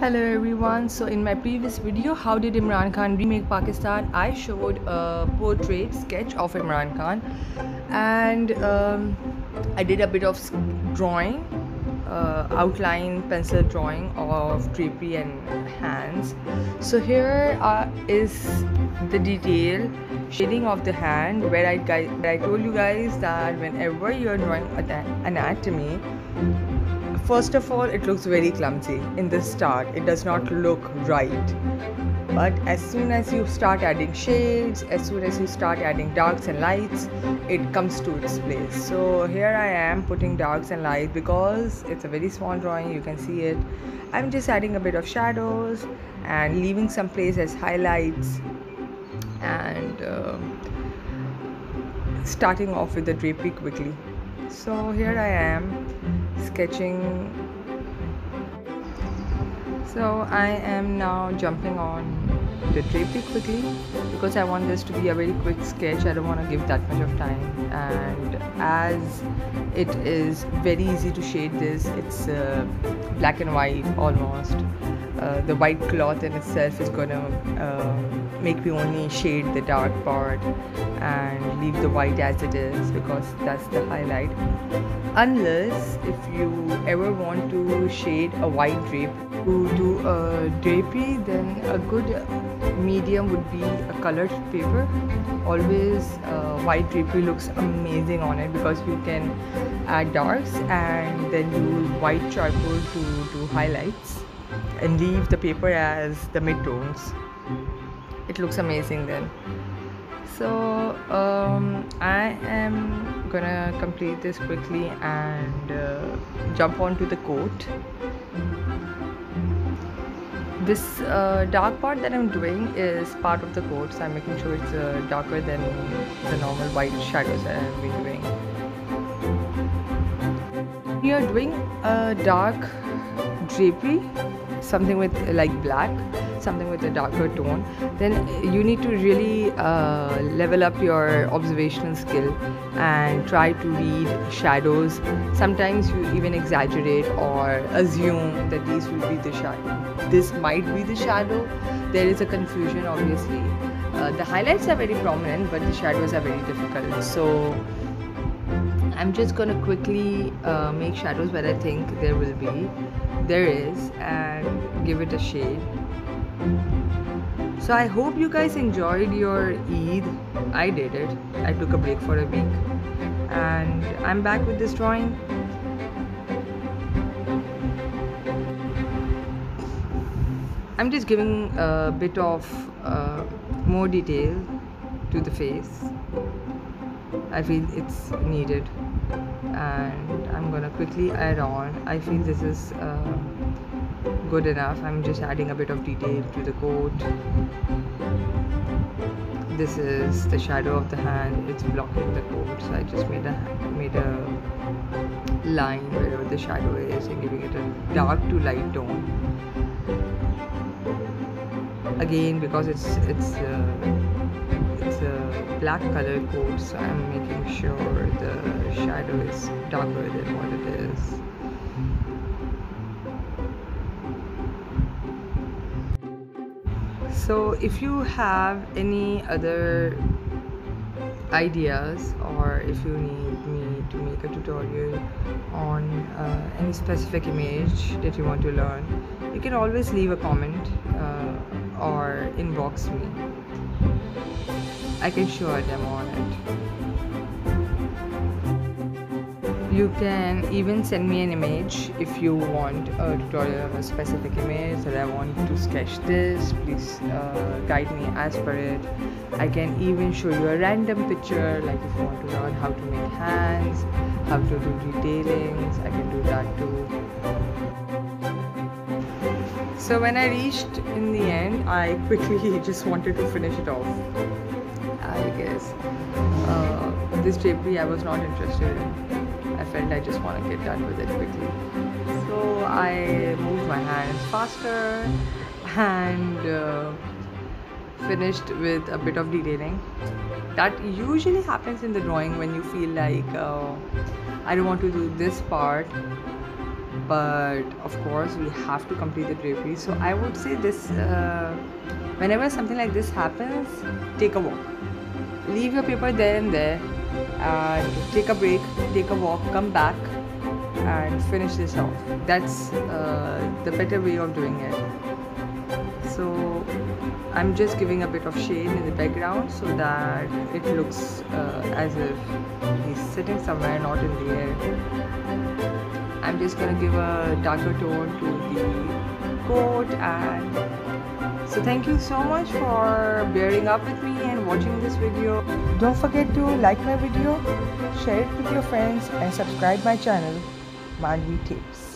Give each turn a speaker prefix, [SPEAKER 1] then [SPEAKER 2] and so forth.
[SPEAKER 1] Hello everyone. So in my previous video, how did Imran Khan remake Pakistan, I showed a portrait sketch of Imran Khan, and I did a bit of drawing, outline pencil drawing of drapery and hands. So here is the detail shading of the hand, where I told you guys that whenever you're drawing anatomy, first of all, it looks very clumsy in the start. It does not look right. But as soon as you start adding shades, as soon as you start adding darks and lights, it comes to its place. So here I am putting darks and lights because it's a very small drawing, you can see it. I'm just adding a bit of shadows and leaving some place as highlights, and starting off with the drapery quickly. So here I am sketching. So I am now jumping on the drapery quickly because I want this to be a very quick sketch. I don't want to give that much of time, and as it is very easy to shade this, it's black and white almost. The white cloth in itself is gonna make me only shade the dark part and leave the white as it is, because that's the highlight. Unless if you ever want to shade a white drape, to do a drapery, then a good medium would be a colored paper. Always white drapery looks amazing on it because you can add darks and then use white charcoal to do highlights and leave the paper as the mid-tones. It looks amazing then. So I am gonna complete this quickly and jump onto the coat. This dark part that I'm doing is part of the coat, so I'm making sure it's darker than the normal white shadows that I've been doing. You are doing a dark drapery, something with like black, something with a darker tone, then you need to really level up your observational skill and try to read shadows. Sometimes you even exaggerate or assume that these will be the shadow. This might be the shadow. There is a confusion, obviously. The highlights are very prominent, but the shadows are very difficult. So I'm just gonna quickly make shadows where I think there is, and give it a shade. So I hope you guys enjoyed your Eid. I did it. I took a break for a week and I'm back with this drawing. I'm just giving a bit of more detail to the face. I feel it's needed, and I'm gonna quickly add on. I feel this is good enough. I'm just adding a bit of detail to the coat. This is the shadow of the hand. It's blocking the coat, so I just made a line wherever the shadow is and giving it a dark to light tone. Again, because it's a black color coat, so I'm making sure the shadow is darker than what it is. So if you have any other ideas, or if you need me to make a tutorial on any specific image that you want to learn, you can always leave a comment or inbox me. I can show a demo on it. You can even send me an image if you want a tutorial on a specific image that I want to sketch this. Please guide me as per it. I can even show you a random picture, like if you want to learn how to make hands, how to do detailings, I can do that too. So when I reached in the end, I quickly just wanted to finish it off. I guess this drapery I was not interested in. I felt I just want to get done with it quickly. So I moved my hands faster and finished with a bit of detailing. That usually happens in the drawing when you feel like I don't want to do this part, but of course we have to complete the drapery. So I would say this, whenever something like this happens, take a walk, leave your paper there and there, and take a break, take a walk, come back and finish this off. That's the better way of doing it. So I'm just giving a bit of shade in the background so that it looks as if he's sitting somewhere, not in the air. I'm just gonna give a darker tone to the coat. And so thank you so much for bearing up with me and watching this video. Don't forget to like my video, share it with your friends and subscribe my channel, Manvi Tips.